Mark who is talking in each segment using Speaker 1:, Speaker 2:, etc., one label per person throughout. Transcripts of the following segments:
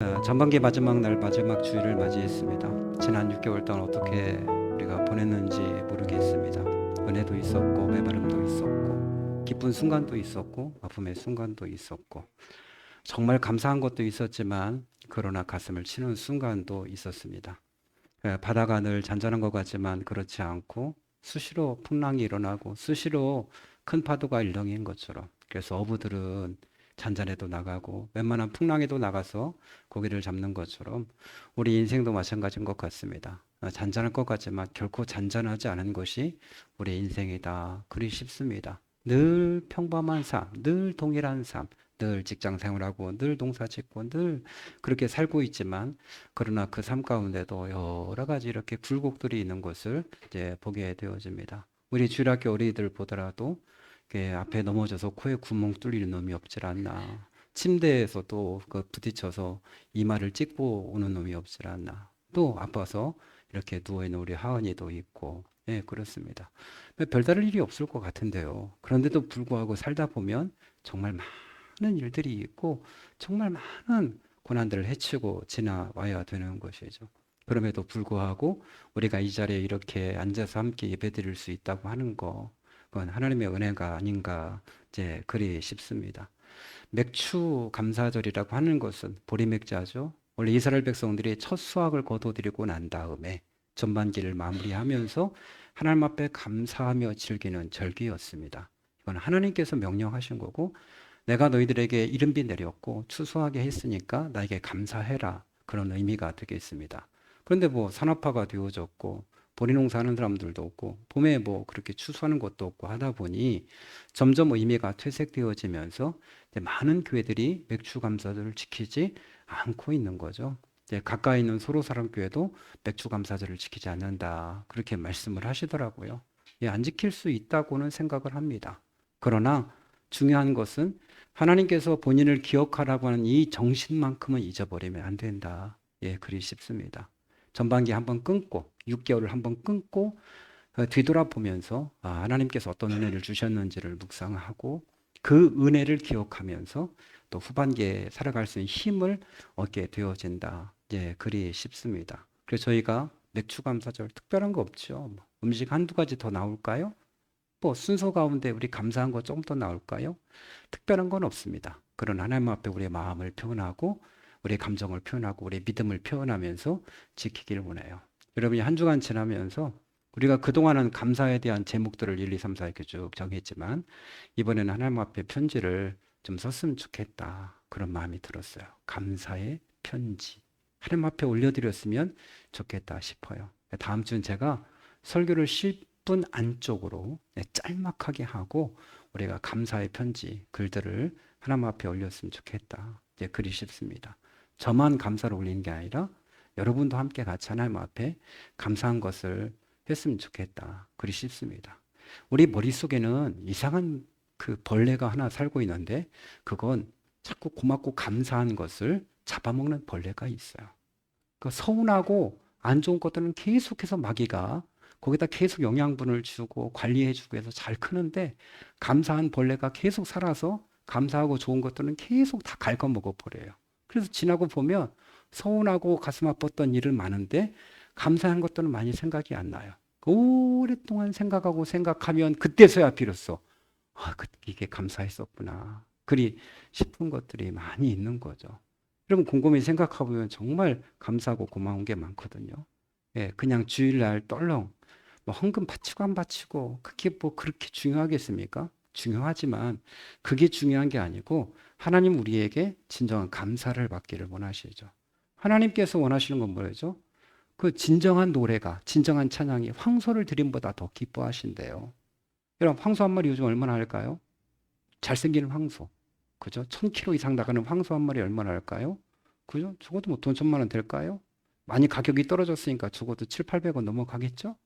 Speaker 1: 전반기 마지막 날 마지막 주일을 맞이했습니다. 지난 6개월 동안 어떻게 우리가 보냈는지 모르겠습니다. 은혜도 있었고 메마름도 있었고 기쁜 순간도 있었고 아픔의 순간도 있었고 정말 감사한 것도 있었지만 그러나 가슴을 치는 순간도 있었습니다. 바다가 늘 잔잔한 것 같지만 그렇지 않고 수시로 풍랑이 일어나고 수시로 큰 파도가 일렁이는 것처럼, 그래서 어부들은 잔잔해도 나가고 웬만한 풍랑에도 나가서 고기를 잡는 것처럼 우리 인생도 마찬가지인 것 같습니다. 잔잔할 것 같지만 결코 잔잔하지 않은 것이 우리 인생이다, 그리 싶습니다. 늘 평범한 삶, 늘 동일한 삶, 늘 직장 생활하고 늘 농사 짓고 늘 그렇게 살고 있지만, 그러나 그 삶 가운데도 여러 가지 이렇게 굴곡들이 있는 것을 이제 보게 되어집니다. 우리 주일학교 어린이들 보더라도 이렇게 앞에 넘어져서 코에 구멍 뚫리는 놈이 없질 않나. 침대에서도 그 부딪혀서 이마를 찍고 오는 놈이 없질 않나. 또 아파서 이렇게 누워있는 우리 하은이도 있고, 예, 그렇습니다. 별다른 일이 없을 것 같은데요. 그런데도 불구하고 살다 보면 정말 많은 일들이 있고 정말 많은 고난들을 헤치고 지나와야 되는 것이죠. 그럼에도 불구하고 우리가 이 자리에 이렇게 앉아서 함께 예배드릴 수 있다고 하는 거, 그건 하나님의 은혜가 아닌가 이제 그리 싶습니다. 맥추 감사절이라고 하는 것은 보리맥자죠. 원래 이스라엘 백성들이 첫 수확을 거둬들이고 난 다음에 전반기를 마무리하면서 하나님 앞에 감사하며 즐기는 절기였습니다. 이건 하나님께서 명령하신 거고, 내가 너희들에게 이른비 내렸고 추수하게 했으니까 나에게 감사해라, 그런 의미가 되겠습니다. 그런데 뭐 산업화가 되어졌고 보리농사하는 사람들도 없고 봄에 뭐 그렇게 추수하는 것도 없고 하다 보니 점점 의미가 퇴색되어지면서 이제 많은 교회들이 맥추감사절을 지키지 않고 있는 거죠. 이제 가까이 있는 소로사람 교회도 맥추감사절을 지키지 않는다, 그렇게 말씀을 하시더라고요. 예, 안 지킬 수 있다고는 생각을 합니다. 그러나 중요한 것은 하나님께서 본인을 기억하라고 하는 이 정신만큼은 잊어버리면 안 된다. 예, 그리 싶습니다. 전반기 한번 끊고 6개월을 한번 끊고 뒤돌아보면서 하나님께서 어떤 은혜를 주셨는지를 묵상하고 그 은혜를 기억하면서 또 후반기에 살아갈 수 있는 힘을 얻게 되어진다. 예, 그리 싶습니다. 그래서 저희가 맥추감사절 특별한 거 없죠. 음식 한두 가지 더 나올까요? 뭐 순서 가운데 우리 감사한 거 조금 더 나올까요? 특별한 건 없습니다. 그런 하나님 앞에 우리의 마음을 표현하고 우리의 감정을 표현하고 우리의 믿음을 표현하면서 지키기를 원해요. 여러분이 한 주간 지나면서 우리가 그동안은 감사에 대한 제목들을 1, 2, 3, 4 이렇게 쭉 정했지만 이번에는 하나님 앞에 편지를 좀 썼으면 좋겠다, 그런 마음이 들었어요. 감사의 편지 하나님 앞에 올려드렸으면 좋겠다 싶어요. 다음 주는 제가 설교를 10분 안쪽으로 짤막하게 하고 우리가 감사의 편지 글들을 하나님 앞에 올렸으면 좋겠다, 이제 그리 싶습니다. 저만 감사를 올리는 게 아니라 여러분도 함께 같이 하나님 앞에 감사한 것을 했으면 좋겠다, 그리 싶습니다. 우리 머릿속에는 이상한 그 벌레가 하나 살고 있는데 그건 자꾸 고맙고 감사한 것을 잡아먹는 벌레가 있어요. 그 서운하고 안 좋은 것들은 계속해서 마귀가 거기다 계속 영양분을 주고 관리해주고 해서 잘 크는데, 감사한 벌레가 계속 살아서 감사하고 좋은 것들은 계속 다 갉아먹어 버려요. 그래서 지나고 보면 서운하고 가슴 아팠던 일은 많은데 감사한 것들은 많이 생각이 안 나요. 오랫동안 생각하고 생각하면 그때서야 비로소 이게 감사했었구나, 그리 싶은 것들이 많이 있는 거죠. 여러분 곰곰이 생각해보면 정말 감사하고 고마운 게 많거든요. 예, 그냥 주일날 떨렁 뭐 헌금 바치고 안 바치고 그게 뭐 그렇게 중요하겠습니까? 중요하지만 그게 중요한 게 아니고 하나님 우리에게 진정한 감사를 받기를 원하시죠. 하나님께서 원하시는 건 뭐죠? 그 진정한 노래가, 진정한 찬양이 황소를 드림보다 더 기뻐하신대요. 여러분 황소 한 마리 요즘 얼마나 할까요? 잘생기는 황소, 그죠? 1000kg 이상 나가는 황소 한 마리 얼마나 할까요? 그죠? 적어도 뭐 돈 1000만 원 될까요? 많이 가격이 떨어졌으니까 적어도 7, 800원 넘어가겠죠?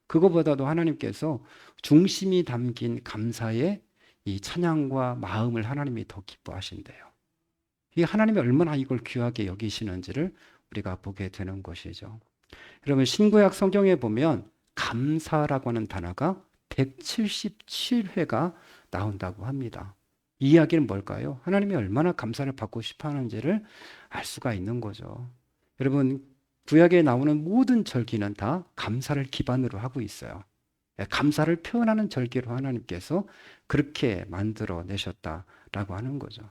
Speaker 1: 그거보다도 하나님께서 중심이 담긴 감사의 이 찬양과 마음을 하나님이 더 기뻐하신대요. 이 하나님이 얼마나 이걸 귀하게 여기시는지를 우리가 보게 되는 것이죠. 여러분 신구약 성경에 보면 감사라고 하는 단어가 177회가 나온다고 합니다. 이 이야기는 뭘까요? 하나님이 얼마나 감사를 받고 싶어 하는지를 알 수가 있는 거죠. 여러분, 구약에 나오는 모든 절기는 다 감사를 기반으로 하고 있어요. 감사를 표현하는 절기로 하나님께서 그렇게 만들어 내셨다라고 하는 거죠.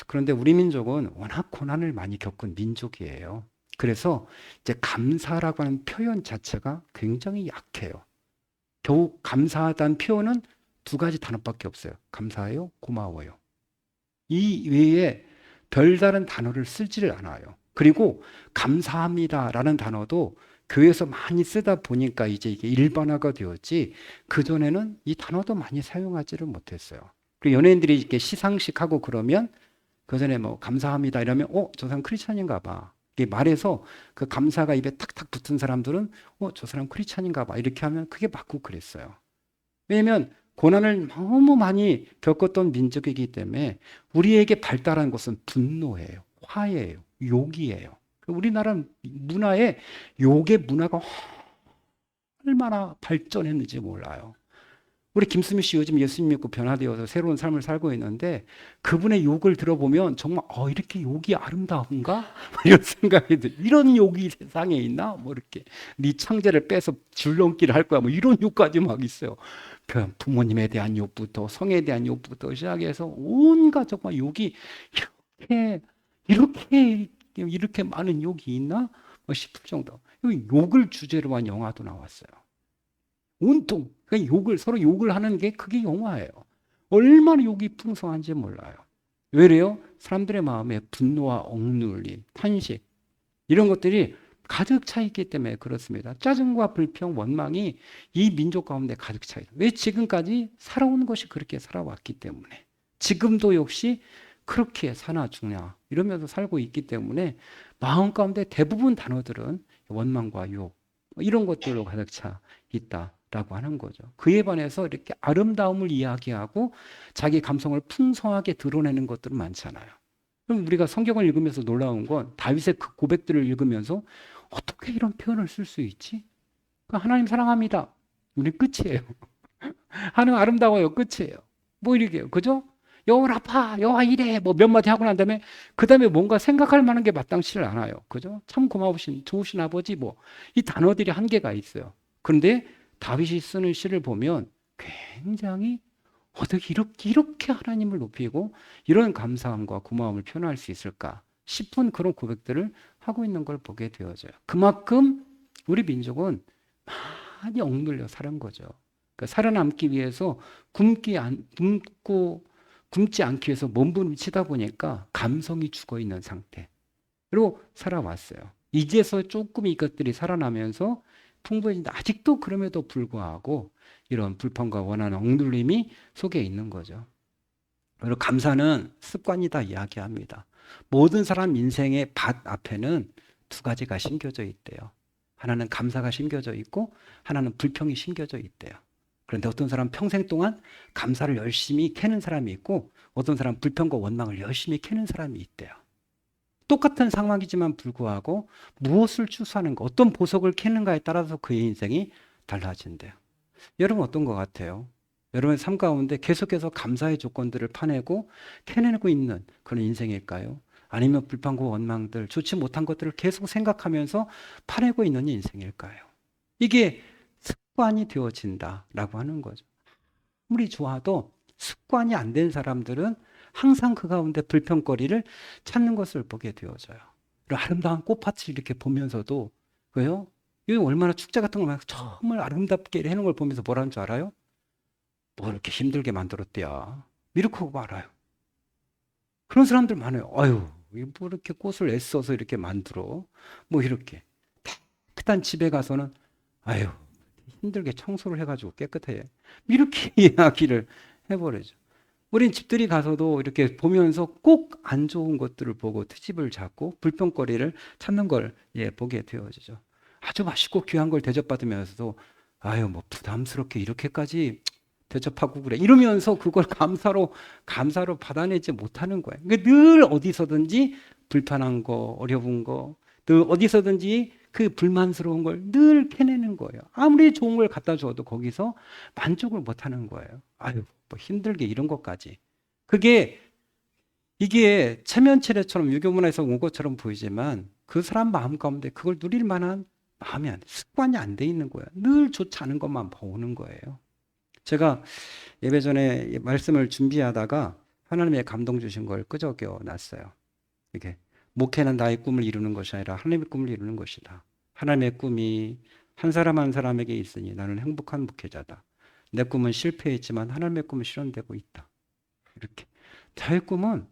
Speaker 1: 그런데 우리 민족은 워낙 고난을 많이 겪은 민족이에요. 그래서 이제 감사라고 하는 표현 자체가 굉장히 약해요. 겨우 감사하다는 표현은 두 가지 단어밖에 없어요. 감사해요, 고마워요. 이 외에 별다른 단어를 쓰지를 않아요. 그리고 감사합니다라는 단어도 교회에서 많이 쓰다 보니까 이제 이게 일반화가 되었지, 그전에는 이 단어도 많이 사용하지를 못했어요. 그리고 연예인들이 이렇게 시상식 하고 그러면 그전에 뭐 감사합니다 이러면 저 사람 크리스찬인가 봐. 이게 말해서 그 감사가 입에 탁탁 붙은 사람들은 저 사람 크리스찬인가 봐 이렇게 하면 그게 맞고 그랬어요. 왜냐면 고난을 너무 많이 겪었던 민족이기 때문에 우리에게 발달한 것은 분노예요, 화해예요, 욕이에요. 우리나라 문화에 욕의 문화가 얼마나 발전했는지 몰라요. 우리 김수미 씨 요즘 예수님 믿고 변화되어서 새로운 삶을 살고 있는데 그분의 욕을 들어보면 정말 이렇게 욕이 아름다운가? 이런 생각이 들어요. 이런 욕이 세상에 있나? 뭐 이렇게 네 창제를 빼서 줄넘기를 할 거야. 뭐 이런 욕까지 막 있어요. 부모님에 대한 욕부터 성에 대한 욕부터 시작해서 온갖 정말 욕이 이렇게 많은 욕이 있나? 뭐 싶을 정도. 욕을 주제로 한 영화도 나왔어요. 온통 서로 욕을 하는 게 그게 영화예요. 얼마나 욕이 풍성한지 몰라요. 왜래요? 사람들의 마음에 분노와 억눌림, 탄식 이런 것들이 가득 차 있기 때문에 그렇습니다. 짜증과 불평, 원망이 이 민족 가운데 가득 차 있어요. 왜? 지금까지 살아온 것이 그렇게 살아왔기 때문에. 지금도 역시 그렇게 사나 죽냐 이러면서 살고 있기 때문에 마음 가운데 대부분 단어들은 원망과 욕 이런 것들로 가득 차 있다라고 하는 거죠. 그에 반해서 이렇게 아름다움을 이야기하고 자기 감성을 풍성하게 드러내는 것들은 많잖아요. 그럼 우리가 성경을 읽으면서 놀라운 건 다윗의 그 고백들을 읽으면서 어떻게 이런 표현을 쓸 수 있지? 하나님 사랑합니다. 우리 끝이에요. 하나님 아름다워요. 끝이에요. 뭐 이렇게요. 그죠? 여호와 아파, 여호와 이래, 뭐 몇 마디 하고 난 다음에 그 다음에 뭔가 생각할 만한 게 마땅치를 않아요. 그죠? 참 고마우신, 좋으신 아버지, 뭐 이 단어들이 한계가 있어요. 그런데 다윗이 쓰는 시를 보면 굉장히 어떻게 이렇게 하나님을 높이고 이런 감사함과 고마움을 표현할 수 있을까 싶은 그런 고백들을 하고 있는 걸 보게 되어져요. 그만큼 우리 민족은 많이 억눌려 사는 거죠. 그러니까 살아남기 위해서 굶지 않기 위해서 몸부림치다 보니까 감성이 죽어 있는 상태로 살아왔어요. 이제서 조금 이것들이 살아나면서 풍부해진다. 아직도 그럼에도 불구하고 이런 불평과 원한, 억눌림이 속에 있는 거죠. 그리고 감사는 습관이다 이야기합니다. 모든 사람 인생의 밭 앞에는 두 가지가 심겨져 있대요. 하나는 감사가 심겨져 있고 하나는 불평이 심겨져 있대요. 그런데 어떤 사람 평생 동안 감사를 열심히 캐는 사람이 있고 어떤 사람 불평과 원망을 열심히 캐는 사람이 있대요. 똑같은 상황이지만 불구하고 무엇을 추수하는가, 어떤 보석을 캐는가에 따라서 그의 인생이 달라진대요. 여러분 어떤 것 같아요? 여러분의 삶 가운데 계속해서 감사의 조건들을 파내고 캐내고 있는 그런 인생일까요? 아니면 불평과 원망들, 좋지 못한 것들을 계속 생각하면서 파내고 있는 인생일까요? 이게 습관이 되어진다라고 하는 거죠. 아무리 좋아도 습관이 안 된 사람들은 항상 그 가운데 불평거리를 찾는 것을 보게 되어져요. 아름다운 꽃밭을 이렇게 보면서도 왜요? 여기 얼마나 축제 같은 걸 정말 아름답게 해놓은 걸 보면서 뭐라는 줄 알아요? 뭐 이렇게 힘들게 만들었대야. 이렇게 하고 말아요. 그런 사람들 많아요. 아유, 뭐 이렇게 꽃을 애써서 이렇게 만들어. 뭐 이렇게. 깨끗한 집에 가서는 아유, 힘들게 청소를 해가지고 깨끗해. 이렇게 이야기를 해버리죠. 우린 집들이 가서도 이렇게 보면서 꼭 안 좋은 것들을 보고 트집을 잡고 불평거리를 찾는 걸 보게 되어지죠. 아주 맛있고 귀한 걸 대접받으면서도 아유 뭐 부담스럽게 이렇게까지 대접하고 그래 이러면서 그걸 감사로 받아내지 못하는 거예요. 그러니까 늘 어디서든지 불편한 거, 어려운 거, 늘 어디서든지 그 불만스러운 걸 늘 캐내는 거예요. 아무리 좋은 걸 갖다 줘도 거기서 만족을 못하는 거예요. 아유 뭐 힘들게 이런 것까지 그게 이게 체면체례처럼 유교문화에서 온 것처럼 보이지만 그 사람 마음 가운데 그걸 누릴 만한 마음이 안 돼. 습관이 안 돼 있는 거야. 늘 좋지 않은 것만 보는 거예요. 제가 예배 전에 말씀을 준비하다가 하나님의 감동 주신 걸 끄적여 놨어요. 이게 목회는 나의 꿈을 이루는 것이 아니라 하나님의 꿈을 이루는 것이다. 하나님의 꿈이 한 사람 한 사람에게 있으니 나는 행복한 목회자다. 내 꿈은 실패했지만 하나님의 꿈은 실현되고 있다. 이렇게. 저의 꿈은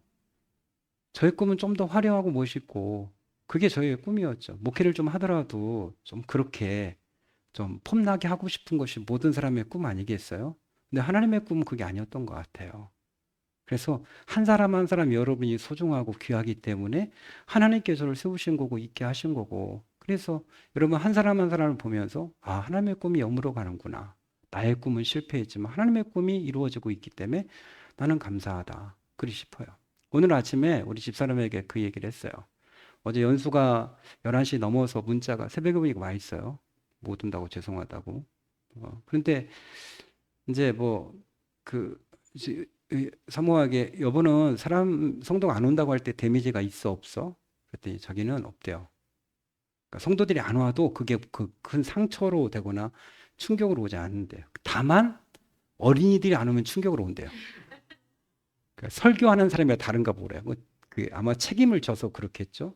Speaker 1: 좀 더 화려하고 멋있고 그게 저의 꿈이었죠. 목회를 좀 하더라도 좀 그렇게 좀 폼나게 하고 싶은 것이 모든 사람의 꿈 아니겠어요? 근데 하나님의 꿈은 그게 아니었던 것 같아요. 그래서 한 사람 한 사람 여러분이 소중하고 귀하기 때문에 하나님께 저를 세우신 거고 있게 하신 거고 그래서 여러분 한 사람 한 사람을 보면서 아 하나님의 꿈이 영으로 가는구나. 나의 꿈은 실패했지만 하나님의 꿈이 이루어지고 있기 때문에 나는 감사하다. 그리 싶어요. 오늘 아침에 우리 집사람에게 그 얘기를 했어요. 어제 연수가 11시 넘어서 문자가 새벽에 보니까 와 있어요. 못 온다고 죄송하다고. 그런데 이제 사모하게 여보는 사람 성도가 안 온다고 할 때 데미지가 있어 없어? 그랬더니 자기는 없대요. 그러니까 성도들이 안 와도 그게 그 큰 상처로 되거나 충격으로 오지 않는데요. 다만 어린이들이 안 오면 충격으로 온대요. 그러니까 설교하는 사람이 다른가 보래요. 그 아마 책임을 져서 그렇겠죠.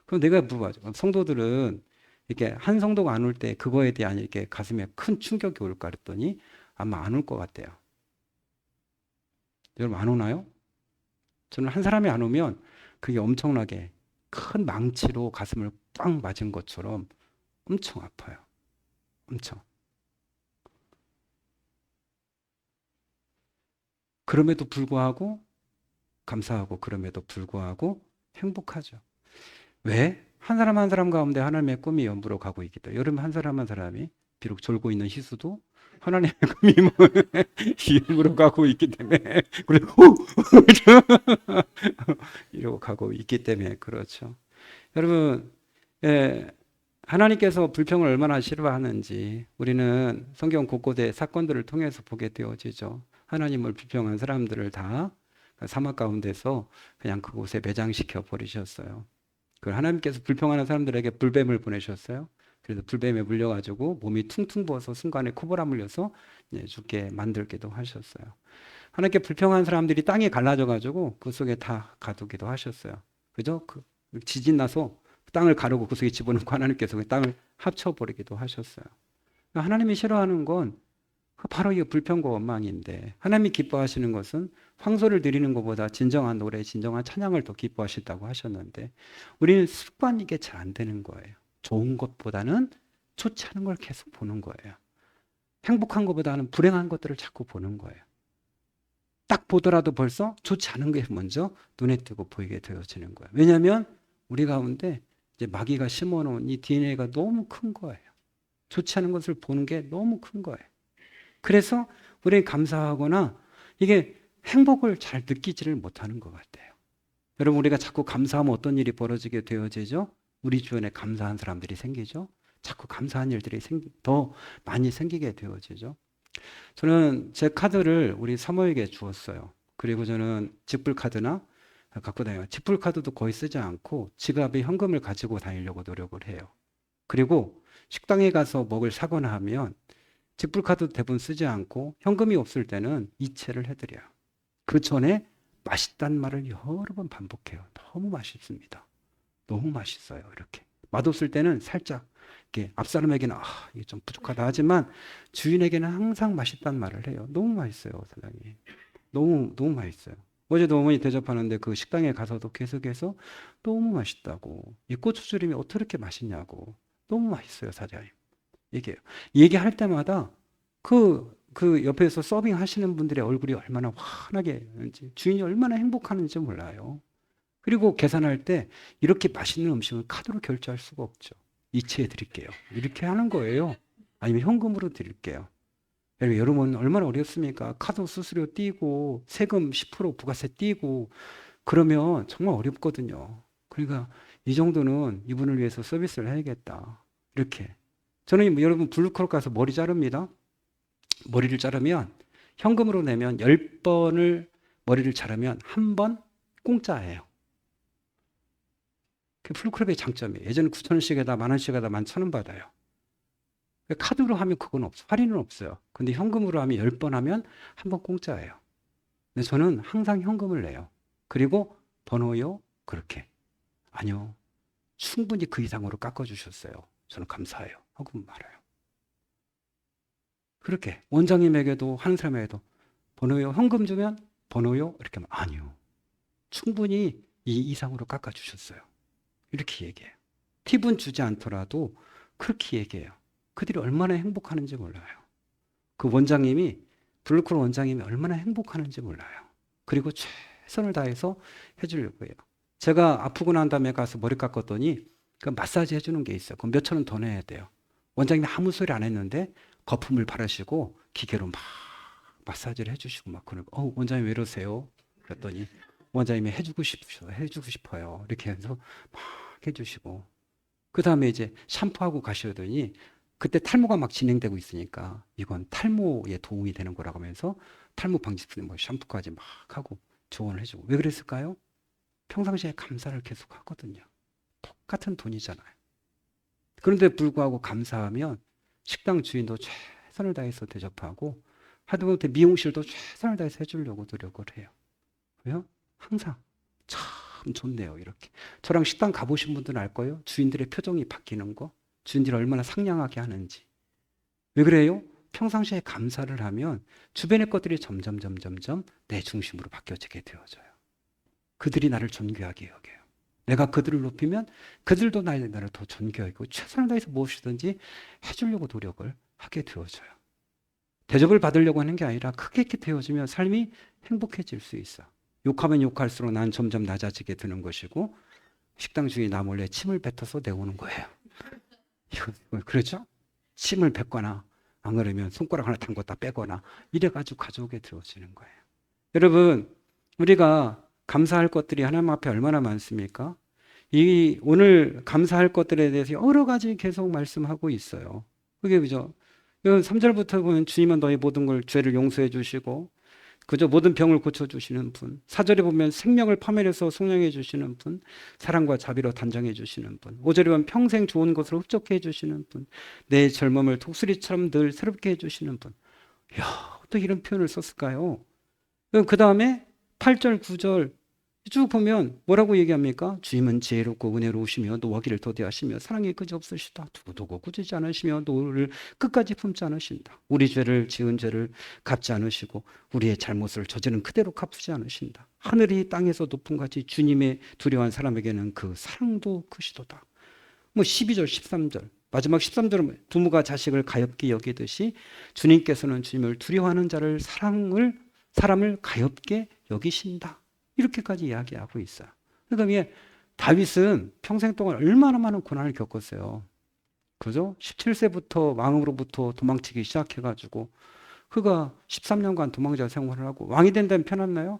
Speaker 1: 그럼 내가 물어봐죠. 성도들은 이렇게 한 성도가 안 올 때 그거에 대한 이렇게 가슴에 큰 충격이 올까 그랬더니 아마 안 올 것 같대요. 여러분 안 오나요? 저는 한 사람이 안 오면 그게 엄청나게 큰 망치로 가슴을 꽉 맞은 것처럼 엄청 아파요. 엄청. 그럼에도 불구하고 감사하고 그럼에도 불구하고 행복하죠. 왜? 한 사람 한 사람 가운데 하나님의 꿈이 연부로 가고 있기 때문에 여러분 한 사람 한 사람이 비록 졸고 있는 희수도 하나님의 꿈이 연부로 가고 있기 때문에 그래 이러고 가고 있기 때문에 그렇죠. 여러분 하나님께서 불평을 얼마나 싫어하는지 우리는 성경 곳곳의 사건들을 통해서 보게 되어지죠. 하나님을 불평한 사람들을 다 사막 가운데서 그냥 그곳에 매장시켜 버리셨어요. 그 하나님께서 불평하는 사람들에게 불뱀을 보내셨어요. 그래서 불뱀에 물려가지고 몸이 퉁퉁 부어서 순간에 코보라 물려서 죽게 만들기도 하셨어요. 하나님께 불평한 사람들이 땅에 갈라져가지고 그 속에 다 가두기도 하셨어요. 그죠? 그 지진 나서 땅을 가르고 그 속에 집어넣고 하나님께서 그 땅을 합쳐버리기도 하셨어요. 하나님이 싫어하는 건 바로 이 불평과 원망인데 하나님이 기뻐하시는 것은 황소를 드리는 것보다 진정한 노래, 진정한 찬양을 더 기뻐하신다고 하셨는데 우리는 습관 이게 잘 안 되는 거예요. 좋은 것보다는 좋지 않은 걸 계속 보는 거예요. 행복한 것보다는 불행한 것들을 자꾸 보는 거예요. 딱 보더라도 벌써 좋지 않은 게 먼저 눈에 띄고 보이게 되어지는 거예요. 왜냐하면 우리 가운데 이제 마귀가 심어놓은 이 DNA가 너무 큰 거예요. 좋지 않은 것을 보는 게 너무 큰 거예요. 그래서 우리는 감사하거나 이게 행복을 잘 느끼지를 못하는 것 같아요. 여러분 우리가 자꾸 감사하면 어떤 일이 벌어지게 되어지죠? 우리 주변에 감사한 사람들이 생기죠. 자꾸 감사한 일들이 더 많이 생기게 되어지죠. 저는 제 카드를 우리 사모에게 주었어요. 그리고 저는 직불카드나 갖고 다녀요. 직불카드도 거의 쓰지 않고 지갑에 현금을 가지고 다니려고 노력을 해요. 그리고 식당에 가서 먹을 사거나 하면 직불카드 대부분 쓰지 않고 현금이 없을 때는 이체를 해드려요. 그 전에 맛있다는 말을 여러 번 반복해요. 너무 맛있습니다. 너무 맛있어요. 이렇게. 맛없을 때는 살짝 이렇게 앞사람에게는 이게 좀 부족하다 하지만 주인에게는 항상 맛있다는 말을 해요. 너무 맛있어요, 사장님. 너무 맛있어요. 어제도 어머니 대접하는데 그 식당에 가서도 계속해서 너무 맛있다고. 이 고추조림이 어떻게 이렇게 맛있냐고. 너무 맛있어요, 사장님. 얘기할 때마다 그 옆에서 서빙 하시는 분들의 얼굴이 얼마나 환하게, 주인이 얼마나 행복하는지 몰라요. 그리고 계산할 때 이렇게 맛있는 음식을 카드로 결제할 수가 없죠. 이체해 드릴게요. 이렇게 하는 거예요. 아니면 현금으로 드릴게요. 여러분 얼마나 어렵습니까? 카드 수수료 띄고 세금 10% 부가세 띄고 그러면 정말 어렵거든요. 그러니까 이 정도는 이분을 위해서 서비스를 해야겠다. 이렇게. 저는 여러분 블루컬 가서 머리 자릅니다. 머리를 자르면 현금으로 내면 10번을 머리를 자르면 한 번 공짜예요. 그게 블루클럽의 장점이에요. 예전에 9,000원씩에다 10,000원씩에다 11,000원 받아요. 카드로 하면 그건 없어. 할인은 없어요. 근데 현금으로 하면 10번 하면 한 번 공짜예요. 근데 저는 항상 현금을 내요. 그리고 번호요? 그렇게. 아니요. 충분히 그 이상으로 깎아주셨어요. 저는 감사해요. 하고 말아요. 그렇게 원장님에게도 하는 사람에게도 번호요? 현금 주면 번호요? 이렇게 하면 아니요. 충분히 이 이상으로 깎아주셨어요. 이렇게 얘기해요. 팁은 주지 않더라도 그렇게 얘기해요. 그들이 얼마나 행복하는지 몰라요. 그 원장님이 블루클럽 원장님이 얼마나 행복하는지 몰라요. 그리고 최선을 다해서 해주려고 해요. 제가 아프고 난 다음에 가서 머리 깎았더니 그 마사지 해주는 게 있어요. 그럼 몇천 원 더 내야 돼요. 원장님이 아무 소리 안 했는데 거품을 바르시고 기계로 막 마사지를 해주시고 막 그러고 원장님 왜 이러세요? 그랬더니 원장님이 해주고 싶어요. 이렇게 해서 막 해주시고 그 다음에 이제 샴푸하고 가시더니 그때 탈모가 막 진행되고 있으니까 이건 탈모에 도움이 되는 거라고 하면서 탈모 방지품 뭐 샴푸까지 막 하고 조언을 해주고 왜 그랬을까요? 평상시에 감사를 계속 하거든요. 똑같은 돈이잖아요. 그런데 불구하고 감사하면 식당 주인도 최선을 다해서 대접하고 하다못해 미용실도 최선을 다해서 해주려고 노력을 해요. 왜요? 항상 참 좋네요. 이렇게 저랑 식당 가보신 분들은 알 거예요. 주인들의 표정이 바뀌는 거, 주인들이 얼마나 상냥하게 하는지. 왜 그래요? 평상시에 감사를 하면 주변의 것들이 점점 내 중심으로 바뀌어지게 되어져요. 그들이 나를 존귀하게 여겨요. 내가 그들을 높이면 그들도 나를 더 존귀하고 최선을 다해서 무엇이든지 해주려고 노력을 하게 되어져요. 대접을 받으려고 하는 게 아니라 크게 되어지면 삶이 행복해질 수 있어. 욕하면 욕할수록 난 점점 낮아지게 되는 것이고 식당 주인이 나 몰래 침을 뱉어서 내오는 거예요. 그렇죠? 침을 뱉거나 안 그러면 손가락 하나 담궜다 빼거나 이래가지고 가져오게 되어지는 거예요. 여러분, 우리가 감사할 것들이 하나님 앞에 얼마나 많습니까? 이 오늘 감사할 것들에 대해서 여러 가지 계속 말씀하고 있어요. 그게 그죠? 3절부터 보면 주님은 너희 모든 걸 죄를 용서해 주시고 그저 모든 병을 고쳐주시는 분. 4절에 보면 생명을 파멸해서 속량해 주시는 분. 사랑과 자비로 단정해 주시는 분. 5절에 보면 평생 좋은 것으로 흡족해 주시는 분. 내 젊음을 독수리처럼 늘 새롭게 해 주시는 분. 이야, 어떻게 이런 표현을 썼을까요? 그 다음에 8절, 9절 쭉 보면 뭐라고 얘기합니까? 주님은 지혜롭고 은혜로우시며 노하기를 더디하시며 사랑이 그지없으시다. 두고두고 꾸짖지 않으시며 노를 끝까지 품지 않으신다. 우리 죄를 지은 죄를 갚지 않으시고 우리의 잘못을 저지른 그대로 갚지 않으신다. 하늘이 땅에서 높은 같이 주님의 두려워한 사람에게는 그 사랑도 크시도다. 12절 13절 마지막 13절은 부모가 자식을 가엾게 여기듯이 주님께서는 주님을 두려워하는 사람을 가엾게 여기신다. 이렇게까지 이야기하고 있어요. 그러니까 다윗은 평생 동안 얼마나 많은 고난을 겪었어요. 그죠? 17세부터 왕으로부터 도망치기 시작해가지고 그가 13년간 도망자 생활을 하고 왕이 된 다음에 편했나요?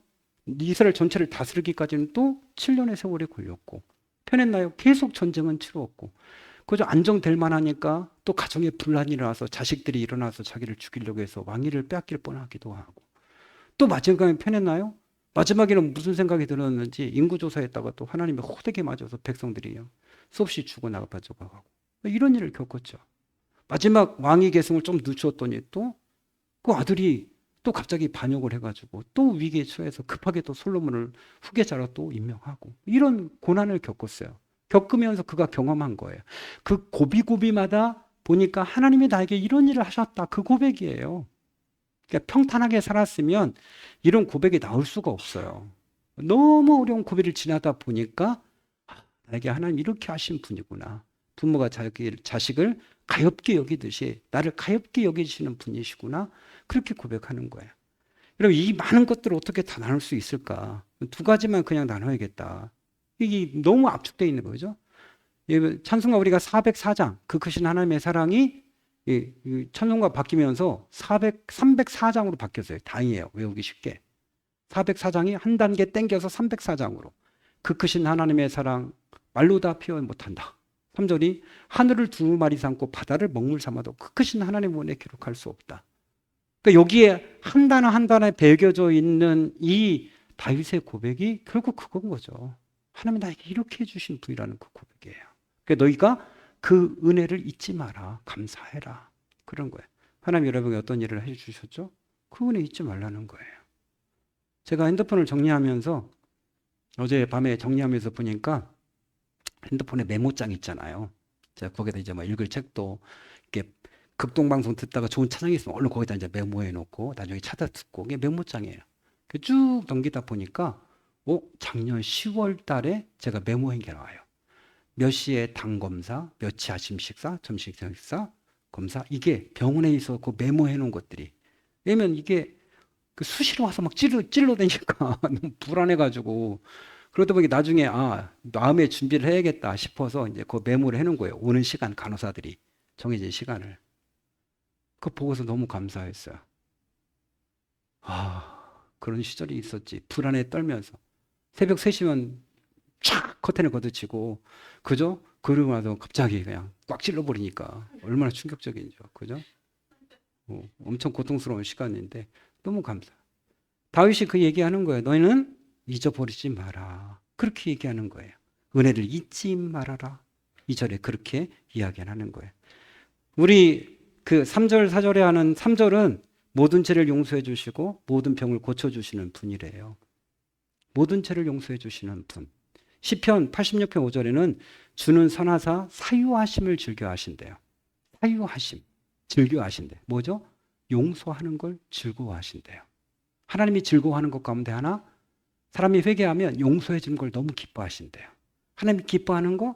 Speaker 1: 이스라엘 전체를 다스리기까지는 또 7년의 세월이 걸렸고 편했나요? 계속 전쟁은 치루었고 그저 안정될 만하니까 또 가정에 분란이 일어나서 자식들이 일어나서 자기를 죽이려고 해서 왕위를 빼앗길 뻔하기도 하고 또 마지막에 편했나요? 마지막에는 무슨 생각이 들었는지 인구조사했다가 또 하나님의 호되게 맞아서 백성들이요 수없이 죽어나가가지고 하고 이런 일을 겪었죠. 마지막 왕위 계승을 좀 늦추었더니 또 그 아들이 또 갑자기 반역을 해가지고 또 위기에 처해서 급하게 또 솔로몬을 후계자로 또 임명하고 이런 고난을 겪었어요. 겪으면서 그가 경험한 거예요. 그 고비고비마다 보니까 하나님이 나에게 이런 일을 하셨다. 그 고백이에요. 그러니까 평탄하게 살았으면 이런 고백이 나올 수가 없어요. 너무 어려운 고비를 지나다 보니까 나에게 하나님 이렇게 하신 분이구나. 부모가 자식을 가엾게 여기듯이 나를 가엾게 여기시는 분이시구나. 그렇게 고백하는 거예요. 여러분 이 많은 것들을 어떻게 다 나눌 수 있을까? 두 가지만 그냥 나눠야겠다. 이게 너무 압축되어 있는 거죠. 찬송가 우리가 404장 그 크신 하나님의 사랑이 찬송가 바뀌면서 304장으로 바뀌었어요. 다행이에요. 외우기 쉽게. 404장이 한 단계 땡겨서 304장으로. 그 크신 하나님의 사랑 말로 다 표현 못한다. 3절이 하늘을 두 마리 삼고 바다를 먹물 삼아도 그 크신 하나님의 은혜 기록할 수 없다. 그러니까 여기에 한 단어 한 단어에 배겨져 있는 이 다윗의 고백이 결국 그건 거죠. 하나님 나에게 이렇게 해주신 분이라는 그 고백이에요. 그러니까 너희가 그 은혜를 잊지 마라. 감사해라. 그런 거예요. 하나님 여러분에게 어떤 일을 해주셨죠? 그 은혜 잊지 말라는 거예요. 제가 핸드폰을 정리하면서 어제 밤에 정리하면서 보니까 핸드폰에 메모장 있잖아요. 제가 거기다 이제 막 읽을 책도 이렇게 극동방송 듣다가 좋은 찬양이 있으면 얼른 거기다 이제 메모해 놓고 나중에 찾아 듣고 이게 메모장이에요. 쭉 넘기다 보니까 작년 10월 달에 제가 메모한 게 나와요. 몇 시에 당 검사, 몇 시 아침 식사, 점심 식사, 검사 이게 병원에 있어 그 메모해 놓은 것들이 왜냐면 이게 그 수시로 와서 막 찔러대니까 너무 불안해가지고 그러다 보니 나중에 마음의 준비를 해야겠다 싶어서 이제 그 메모를 해놓은 거예요. 오는 시간 간호사들이 정해진 시간을. 그거 보고서 너무 감사했어요. 그런 시절이 있었지. 불안에 떨면서 새벽 3시면 촥 커튼을 걷어치고 그죠? 그러고 나서 갑자기 그냥 꽉 찔러버리니까 얼마나 충격적인지요. 그죠? 엄청 고통스러운 시간인데 너무 감사. 다윗이 그 얘기하는 거예요. 너희는 잊어버리지 마라. 그렇게 얘기하는 거예요. 은혜를 잊지 말아라. 2절에 그렇게 이야기하는 거예요. 우리 그 3절 4절에 하는 3절은 모든 죄를 용서해 주시고 모든 병을 고쳐 주시는 분이래요. 모든 죄를 용서해 주시는 분. 시편 86편 5절에는 주는 선하사 사유하심을 즐겨하신대요. 사유하심, 즐겨하신대. 뭐죠? 용서하는 걸 즐거워하신대요. 하나님이 즐거워하는 것 가운데 하나, 사람이 회개하면 용서해 주는 걸 너무 기뻐하신대요. 하나님이 기뻐하는 거,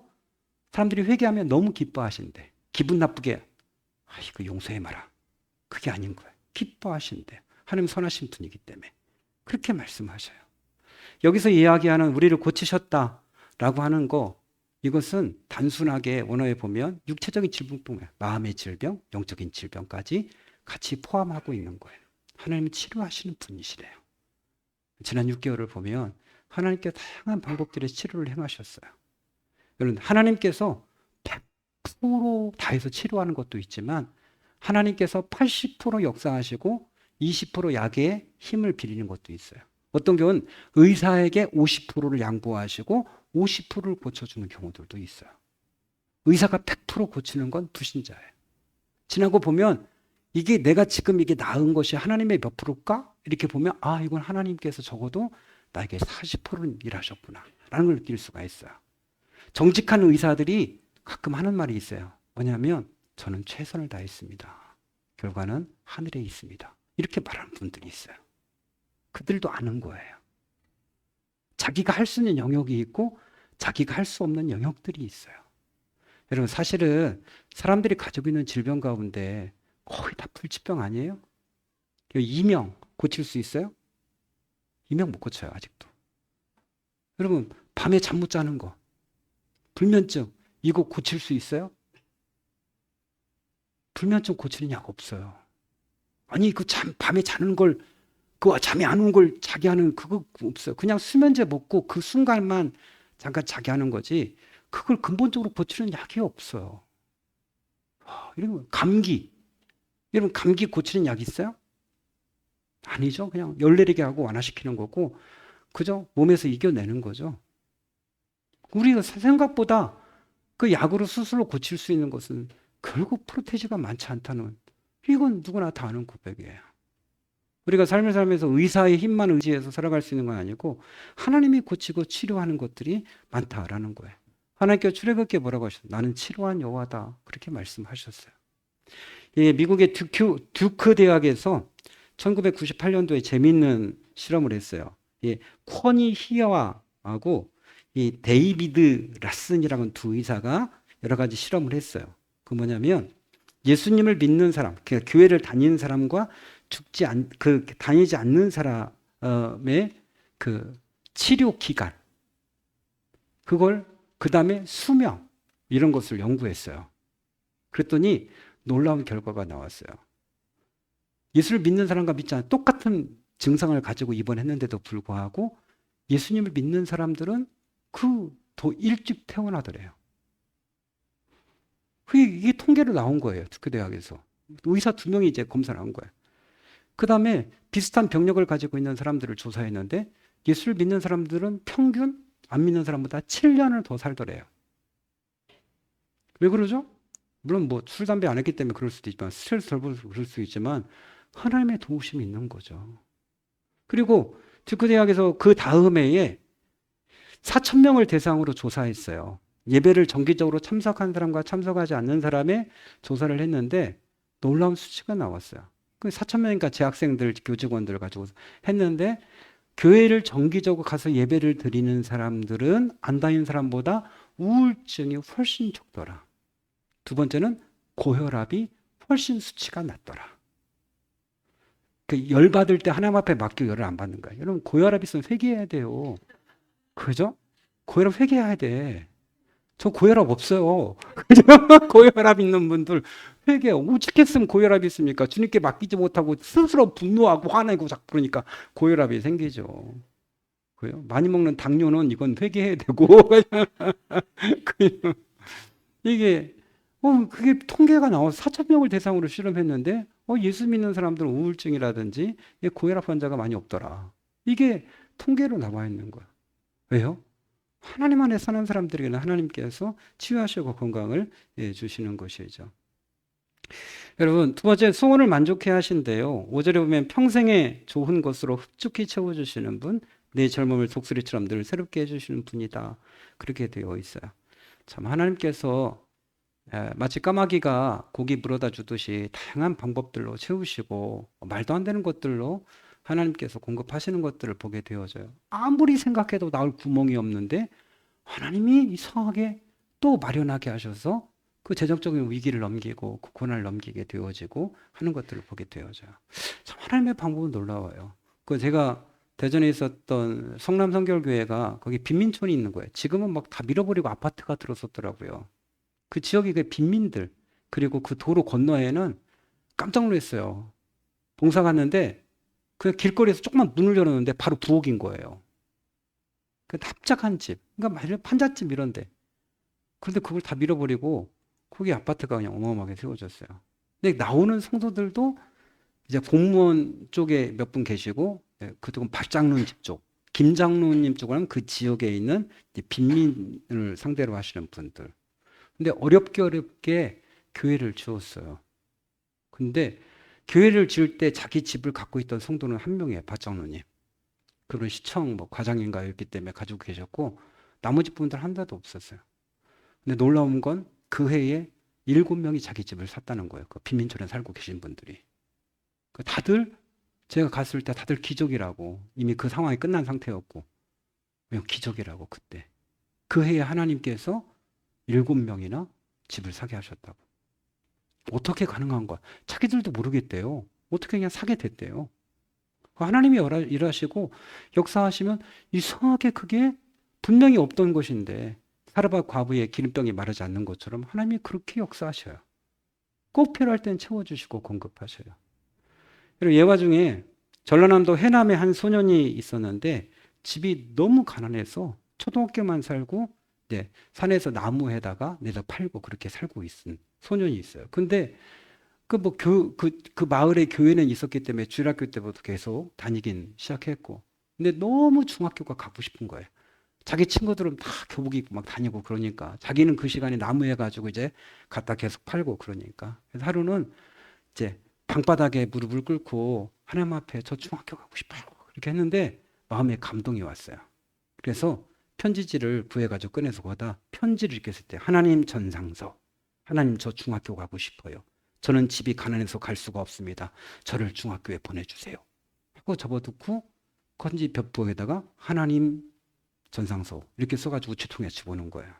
Speaker 1: 사람들이 회개하면 너무 기뻐하신대. 기분 나쁘게 이거 용서해 마라. 그게 아닌 거예요. 기뻐하신대요. 하나님 선하신 분이기 때문에 그렇게 말씀하셔요. 여기서 이야기하는 우리를 고치셨다라고 하는 거, 이것은 단순하게 원어에 보면 육체적인 질병뿐만 아니라 마음의 질병, 영적인 질병까지 같이 포함하고 있는 거예요. 하나님은 치료하시는 분이시래요. 지난 6개월을 보면 하나님께 다양한 방법들의 치료를 행하셨어요. 여러분, 하나님께서 100% 다해서 치료하는 것도 있지만 하나님께서 80% 역사하시고 20% 약에 힘을 빌리는 것도 있어요. 어떤 경우는 의사에게 50%를 양보하시고 50%를 고쳐주는 경우들도 있어요. 의사가 100% 고치는 건 불신자예요. 지나고 보면 이게 내가 지금 이게 나은 것이 하나님의 몇 프로일까? 이렇게 보면 이건 하나님께서 적어도 나에게 40%는 일하셨구나 라는 걸 느낄 수가 있어요. 정직한 의사들이 가끔 하는 말이 있어요. 뭐냐면 저는 최선을 다했습니다. 결과는 하늘에 있습니다. 이렇게 말하는 분들이 있어요. 그들도 아는 거예요. 자기가 할 수 있는 영역이 있고 자기가 할 수 없는 영역들이 있어요. 여러분, 사실은 사람들이 가지고 있는 질병 가운데 거의 다 불치병 아니에요? 이명 고칠 수 있어요? 이명 못 고쳐요, 아직도. 여러분, 밤에 잠 못 자는 거, 불면증, 이거 고칠 수 있어요? 불면증 고치는 약 없어요. 아니, 밤에 자는 걸, 잠이 안 오는 걸 자기 하는 그거 없어요. 그냥 수면제 먹고 그 순간만 잠깐 자기 하는 거지, 그걸 근본적으로 고치는 약이 없어요. 이런 감기. 여러분, 감기 고치는 약 있어요? 아니죠. 그냥 열 내리게 하고 완화시키는 거고, 그죠? 몸에서 이겨내는 거죠. 우리가 생각보다 그 약으로 스스로 고칠 수 있는 것은 결국 프로테지가 많지 않다는, 이건 누구나 다 아는 고백이에요. 우리가 삶을 살면서 의사의 힘만 의지해서 살아갈 수 있는 건 아니고 하나님이 고치고 치료하는 것들이 많다라는 거예요. 하나님께서 출애굽기에 뭐라고 하셨어요? 나는 치료한 여호와다. 그렇게 말씀하셨어요. 미국의 듀크 대학에서 1998년도에 재미있는 실험을 했어요. 쿼니 히어하고 이 데이비드 라슨이라는 두 의사가 여러 가지 실험을 했어요. 그 뭐냐면 예수님을 믿는 사람, 그러니까 교회를 다니는 사람과 다니지 않는 사람의 그 치료 기간, 그걸 그 다음에 수명 이런 것을 연구했어요. 그랬더니 놀라운 결과가 나왔어요. 예수를 믿는 사람과 믿지 않는 똑같은 증상을 가지고 입원했는데도 불구하고 예수님을 믿는 사람들은 더 일찍 퇴원하더래요. 이게 통계로 나온 거예요. 특교대학에서. 의사 2명이 이제 검사를 한 거예요. 그 다음에 비슷한 병력을 가지고 있는 사람들을 조사했는데 예수를 믿는 사람들은 평균 안 믿는 사람보다 7년을 더 살더래요. 왜 그러죠? 물론 뭐 술, 담배 안 했기 때문에 그럴 수도 있지만 스트레스 덜 받아서 그럴 수 있지만 하나님의 도우심이 있는 거죠. 그리고 듀크 대학에서 그 다음 해에 4천 명을 대상으로 조사했어요. 예배를 정기적으로 참석한 사람과 참석하지 않는 사람의 조사를 했는데 놀라운 수치가 나왔어요. 그 4천 명이니까 재학생들, 교직원들 가지고 했는데 교회를 정기적으로 가서 예배를 드리는 사람들은 안 다니는 사람보다 우울증이 훨씬 적더라. 두 번째는 고혈압이 훨씬 수치가 낮더라. 그 열 받을 때 하나님 앞에 맡기고 열을 안 받는 거야. 여러분 고혈압 있으면 회개해야 돼요. 그죠? 고혈압 회개해야 돼. 저 고혈압 없어요. 고혈압 있는 분들 회개. 어떻게 했으면 고혈압이 있습니까? 주님께 맡기지 못하고 스스로 분노하고 화내고 자꾸 그러니까 고혈압이 생기죠. 그래요? 많이 먹는 당뇨는 이건 회개해야 되고 이게 그게 통계가 나와서 4천 명을 대상으로 실험했는데 예수 믿는 사람들은 우울증이라든지 고혈압 환자가 많이 없더라. 이게 통계로 나와 있는 거야. 왜요? 하나님 안에 사는 사람들에게는 하나님께서 치유하시고 건강을 주시는 것이죠. 여러분 두 번째 소원을 만족해 하신대요. 5절에 보면 평생에 좋은 것으로 흡족히 채워주시는 분, 내 젊음을 독수리처럼 늘 새롭게 해주시는 분이다. 그렇게 되어 있어요. 참 하나님께서 마치 까마귀가 고기 물어다 주듯이 다양한 방법들로 채우시고 말도 안 되는 것들로 하나님께서 공급하시는 것들을 보게 되어져요. 아무리 생각해도 나올 구멍이 없는데 하나님이 이상하게 또 마련하게 하셔서 그 재정적인 위기를 넘기고 그 고난을 넘기게 되어지고 하는 것들을 보게 되어져요. 참 하나님의 방법은 놀라워요. 그 제가 대전에 있었던 성남 성결교회가 거기 빈민촌이 있는 거예요. 지금은 막 다 밀어버리고 아파트가 들어섰더라고요. 그 지역의 그 빈민들 그리고 그 도로 건너에는 깜짝 놀랐어요. 봉사 갔는데 그 길거리에서 조금만 문을 열었는데 바로 부엌인 거예요. 그 납작한 집, 그러니까 판잣집 이런 데. 그런데 그걸 다 밀어버리고 거기 아파트가 그냥 어마어마하게 세워졌어요. 근데 나오는 성도들도 이제 공무원 쪽에 몇 분 계시고 그쪽은 박장로님 쪽, 김장로님 쪽은 그 지역에 있는 빈민을 상대로 하시는 분들. 근데 어렵게 교회를 지었어요. 근데 교회를 지을 때 자기 집을 갖고 있던 성도는 한 명이에요. 박장로님. 그런 시청 과장인가였기 때문에 가지고 계셨고 나머지 분들 하나도 없었어요. 근데 놀라운 건 그 해에 7명이 자기 집을 샀다는 거예요. 그 빈민촌에 살고 계신 분들이. 다들 제가 갔을 때 다들 기적이라고 이미 그 상황이 끝난 상태였고 기적이라고 그때. 그 해에 하나님께서 7명이나 집을 사게 하셨다고. 어떻게 가능한 거야? 자기들도 모르겠대요. 어떻게 그냥 사게 됐대요. 하나님이 일하시고 역사하시면 이상하게 그게 분명히 없던 것인데 사르밧 과부의 기름병이 마르지 않는 것처럼 하나님이 그렇게 역사하셔요. 꼭 필요할 땐 채워주시고 공급하셔요. 그리고 예화 중에 전라남도 해남에 한 소년이 있었는데 집이 너무 가난해서 초등학교만 살고 이제 산에서 나무에다가 내다 팔고 그렇게 살고 있은 소년이 있어요. 근데 그 마을에 교회는 있었기 때문에 주일학교 때부터 계속 다니긴 시작했고, 근데 너무 중학교가 가고 싶은 거예요. 자기 친구들은 다 교복 입고 막 다니고 그러니까 자기는 그 시간에 나무에 가지고 이제 갖다 계속 팔고 그러니까. 그래서 하루는 이제 방바닥에 무릎을 꿇고 하나님 앞에 저 중학교 가고 싶어요. 이렇게 했는데 마음에 감동이 왔어요. 그래서 편지지를 구해가지고 꺼내서 거기다 편지를 읽게 했을 때 하나님 전상서, 하나님 저 중학교 가고 싶어요. 저는 집이 가난해서 갈 수가 없습니다. 저를 중학교에 보내주세요. 하고 접어두고 건지 벽부에다가 하나님 전상서 이렇게 써가지고 우체통에 집어넣은 거예요.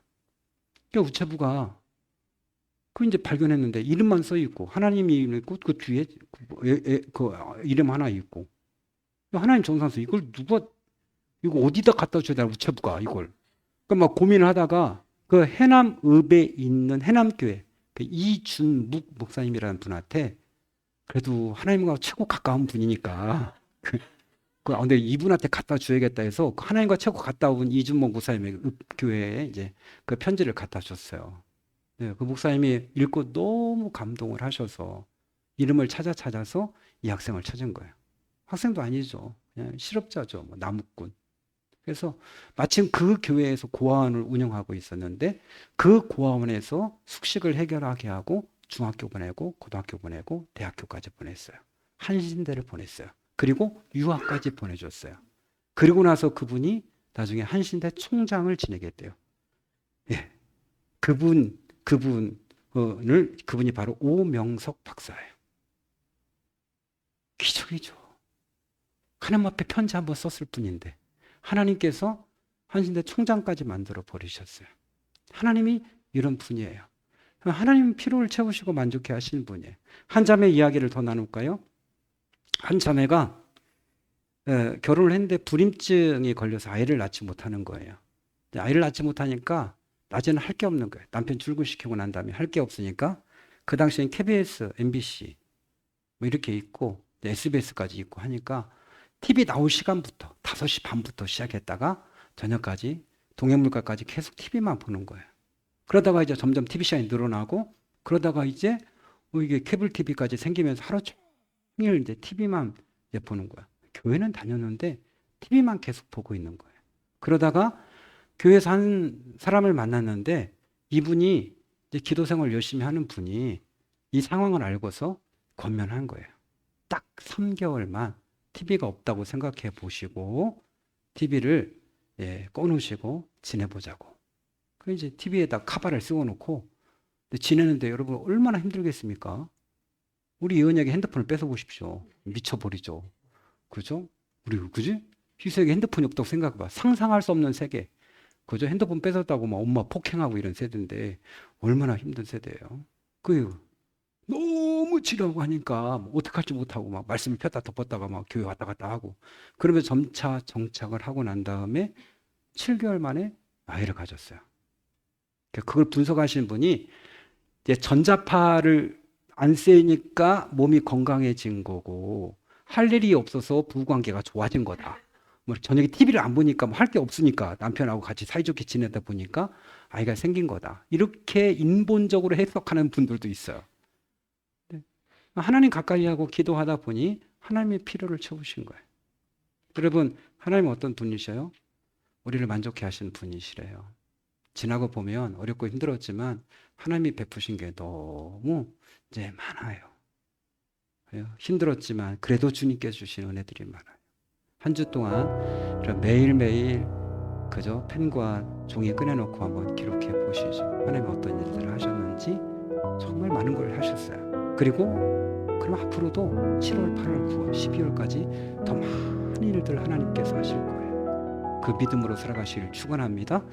Speaker 1: 그러니까 우체부가 그 이제 발견했는데 이름만 써 있고 하나님이 있고 그 뒤에 그 이름 하나 있고 하나님 전상서 이걸 이거 어디다 갖다 줘야 되나 우체부가 이걸. 그러니까 막 고민을 하다가 그 해남읍에 있는 해남교회 그 이준묵 목사님이라는 분한테 그래도 하나님과 최고 가까운 분이니까 근데 이분한테 갖다 줘야겠다 해서 하나님과 최고 가까운 이준목 목사님의 교회에 이제 그 편지를 갖다 줬어요. 네, 그 목사님이 읽고 너무 감동을 하셔서 이름을 찾아서 이 학생을 찾은 거예요. 학생도 아니죠. 그냥 실업자죠. 나무꾼. 그래서 마침 그 교회에서 고아원을 운영하고 있었는데 그 고아원에서 숙식을 해결하게 하고 중학교 보내고 고등학교 보내고 대학교까지 보냈어요. 한신대를 보냈어요. 그리고 유학까지 보내줬어요. 그리고 나서 그분이 나중에 한신대 총장을 지내게 돼요. 예, 그분이 바로 오명석 박사예요. 기적이죠. 하나님 앞에 편지 한번 썼을 뿐인데 하나님께서 한신대 총장까지 만들어 버리셨어요. 하나님이 이런 분이에요. 하나님 피로를 채우시고 만족해 하시는 분이에요. 한 자매 이야기를 더 나눌까요? 한 자매가 결혼을 했는데 불임증이 걸려서 아이를 낳지 못하는 거예요. 아이를 낳지 못하니까 낮에는 할 게 없는 거예요. 남편 출근시키고 난 다음에 할 게 없으니까 그 당시엔 KBS, MBC 뭐 이렇게 있고 SBS까지 있고 하니까 TV 나올 시간부터 5시 반부터 시작했다가 저녁까지 동해물가까지 계속 TV만 보는 거예요. 그러다가 이제 점점 TV 시간이 늘어나고 그러다가 이제 이게 케이블 TV까지 생기면서 하루 종일 이제 TV만 이제 보는 거야. 교회는 다녔는데 TV만 계속 보고 있는 거예요. 그러다가 교회에서 한 사람을 만났는데 이분이 이제 기도 생활 열심히 하는 분이 이 상황을 알고서 권면한 거예요. 딱 3개월만 TV가 없다고 생각해 보시고 TV를 꺼놓으시고 지내보자고. 그 이제 TV에다 카바를 씌워놓고 지내는데 여러분 얼마나 힘들겠습니까? 우리 예언에게 핸드폰을 뺏어 보십시오. 미쳐버리죠. 그죠? 우리 그지? 이 세계 핸드폰이 없다고 생각해봐. 상상할 수 없는 세계. 그죠? 핸드폰 뺏었다고 막 엄마 폭행하고 이런 세대인데 얼마나 힘든 세대예요. 그 너무 지라고 하니까 뭐 어떡할지 못하고 막 말씀을 폈다 덮었다가 막 교회 왔다 갔다 하고 그러면서 점차 정착을 하고 난 다음에 7개월 만에 아이를 가졌어요. 그걸 분석하시는 분이 이제 전자파를 안 쓰니까 몸이 건강해진 거고 할 일이 없어서 부부관계가 좋아진 거다. 뭐 저녁에 TV를 안 보니까 뭐 할 게 없으니까 남편하고 같이 사이좋게 지내다 보니까 아이가 생긴 거다. 이렇게 인본적으로 해석하는 분들도 있어요. 하나님 가까이 하고 기도하다 보니 하나님의 필요를 채우신 거예요. 여러분, 하나님은 어떤 분이셔요? 우리를 만족해 하시는 분이시래요. 지나고 보면 어렵고 힘들었지만 하나님이 베푸신 게 너무 이제 많아요. 힘들었지만 그래도 주님께 주신 은혜들이 많아요. 한 주 동안 매일매일 그저 펜과 종이 꺼내놓고 한번 기록해 보시죠. 하나님이 어떤 일들을 하셨는지 정말 많은 걸 하셨어요. 그리고 그럼 앞으로도 7월, 8월, 9월, 12월까지 더 많은 일들을 하나님께서 하실 거예요. 그 믿음으로 살아가시길 축원합니다.